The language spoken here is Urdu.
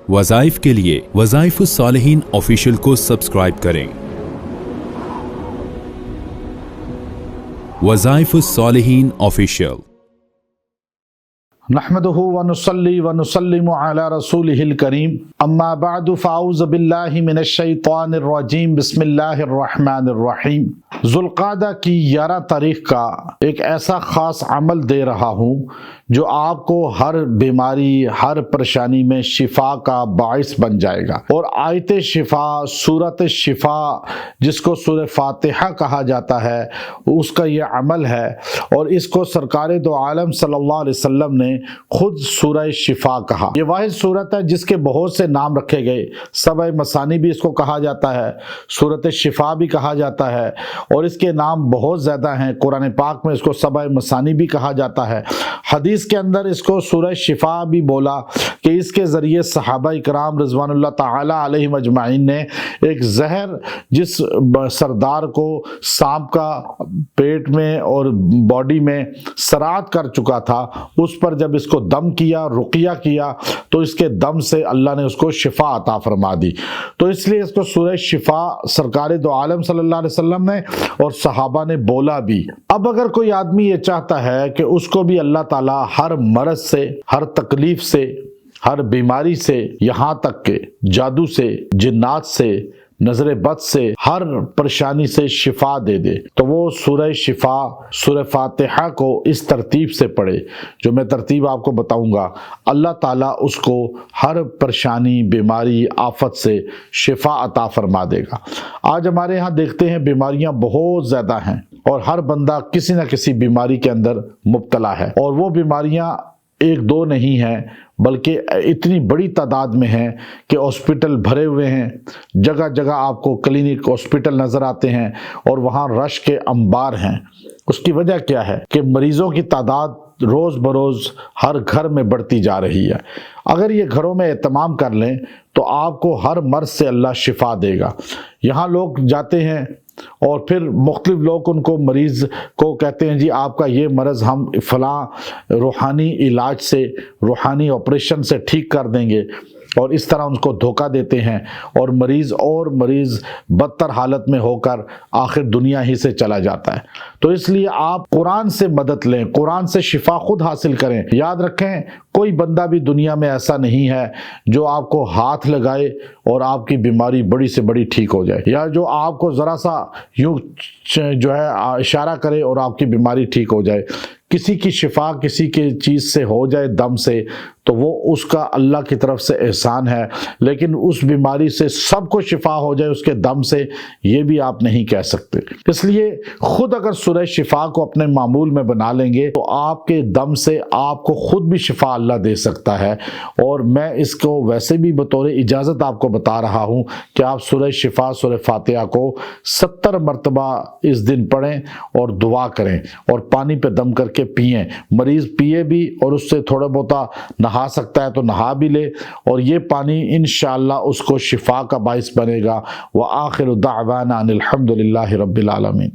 وظائف کے لیے وظائف الصالحین آفیشیل کو سبسکرائب کریں۔ وظائف الصالحین آفیشیل۔ نحمده ونصلي ونسلم على رسوله الكريم اما بعد فاعوذ باللہ من الشیطان الرجیم بسم اللہ الرحمن الرحیم۔ ذوالقعدہ کی 11 تاریخ کا ایک ایسا خاص عمل دے رہا ہوں جو آپ کو ہر بیماری ہر پریشانی میں شفا کا باعث بن جائے گا، اور آیت شفا سورت شفا جس کو سورہ فاتحہ کہا جاتا ہے اس کا یہ عمل ہے، اور اس کو سرکار دو عالم صلی اللہ علیہ وسلم نے خود سورہ شفا کہا۔ یہ واحد صورت ہے جس کے بہت سے نام رکھے گئے، سبع مثانی بھی اس کو کہا جاتا ہے، سورت شفا بھی کہا جاتا ہے، اور اس کے نام بہت زیادہ ہیں۔ قرآن پاک میں اس کو سبع مثانی بھی کہا جاتا ہے، حدیث کے اندر اس کو سورہ شفا بھی بولا کہ اس کے ذریعے صحابہ اکرام رضوان اللہ تعالی علیہم اجمعین نے ایک زہر جس سردار کو سانپ کا پیٹ میں اور باڈی میں سرات کر چکا تھا، اس پر جب اس کو دم کیا، رقیہ کیا، تو اس کے دم سے اللہ نے اس کو شفا عطا فرما دی۔ تو اس لیے اس کو سورہ شفا سرکار دو عالم صلی اللہ علیہ وسلم نے اور صحابہ نے بولا بھی۔ اب اگر کوئی آدمی یہ چاہتا ہے کہ اس کو بھی اللہ تعالیٰ ہر مرض سے، ہر تکلیف سے، ہر بیماری سے، یہاں تک کہ جادو سے، جنات سے، نظر بد سے، ہر پریشانی سے شفا دے دے، تو وہ سورہ شفا سورہ فاتحہ کو اس ترتیب سے پڑھے جو میں ترتیب آپ کو بتاؤں گا۔ اللہ تعالیٰ اس کو ہر پریشانی، بیماری، آفت سے شفا عطا فرما دے گا۔ آج ہمارے ہاں دیکھتے ہیں بیماریاں بہت زیادہ ہیں، اور ہر بندہ کسی نہ کسی بیماری کے اندر مبتلا ہے، اور وہ بیماریاں ایک دو نہیں ہیں بلکہ اتنی بڑی تعداد میں ہیں کہ ہاسپٹل بھرے ہوئے ہیں، جگہ جگہ آپ کو کلینک، ہاسپٹل نظر آتے ہیں، اور وہاں رش کے انبار ہیں۔ اس کی وجہ کیا ہے کہ مریضوں کی تعداد روز بروز ہر گھر میں بڑھتی جا رہی ہے۔ اگر یہ گھروں میں اہتمام کر لیں تو آپ کو ہر مرض سے اللہ شفا دے گا۔ یہاں لوگ جاتے ہیں اور پھر مختلف لوگ ان کو مریض کو کہتے ہیں جی آپ کا یہ مرض ہم فلاں روحانی علاج سے، روحانی آپریشن سے ٹھیک کر دیں گے، اور اس طرح ان کو دھوکہ دیتے ہیں، اور مریض بدتر حالت میں ہو کر آخر دنیا ہی سے چلا جاتا ہے۔ تو اس لیے آپ قرآن سے مدد لیں، قرآن سے شفا خود حاصل کریں۔ یاد رکھیں کوئی بندہ بھی دنیا میں ایسا نہیں ہے جو آپ کو ہاتھ لگائے اور آپ کی بیماری بڑی سے بڑی ٹھیک ہو جائے، یا جو آپ کو ذرا سا یوں جو ہے اشارہ کرے اور آپ کی بیماری ٹھیک ہو جائے۔ کسی کی شفا کسی کی چیز سے ہو جائے دم سے تو وہ اس کا اللہ کی طرف سے احسان ہے، لیکن اس بیماری سے سب کو شفا ہو جائے اس کے دم سے، یہ بھی آپ نہیں کہہ سکتے۔ اس لیے خود اگر سورہ شفا کو اپنے معمول میں بنا لیں گے تو آپ کے دم سے آپ کو خود بھی شفا اللہ دے سکتا ہے۔ اور میں اس کو ویسے بھی بطور اجازت آپ کو بتا رہا ہوں کہ آپ سورہ شفا سورہ فاتحہ کو 70 مرتبہ اس دن پڑھیں اور دعا کریں، اور پانی پہ دم کر کے پئیں۔ مریض پیے بھی اور اس سے تھوڑا بہتا نہا سکتا ہے تو نہا بھی لے، اور یہ پانی انشاءاللہ اس کو شفا کا باعث بنے گا۔ وآخر دعوانا ان الحمد للہ رب العالمین۔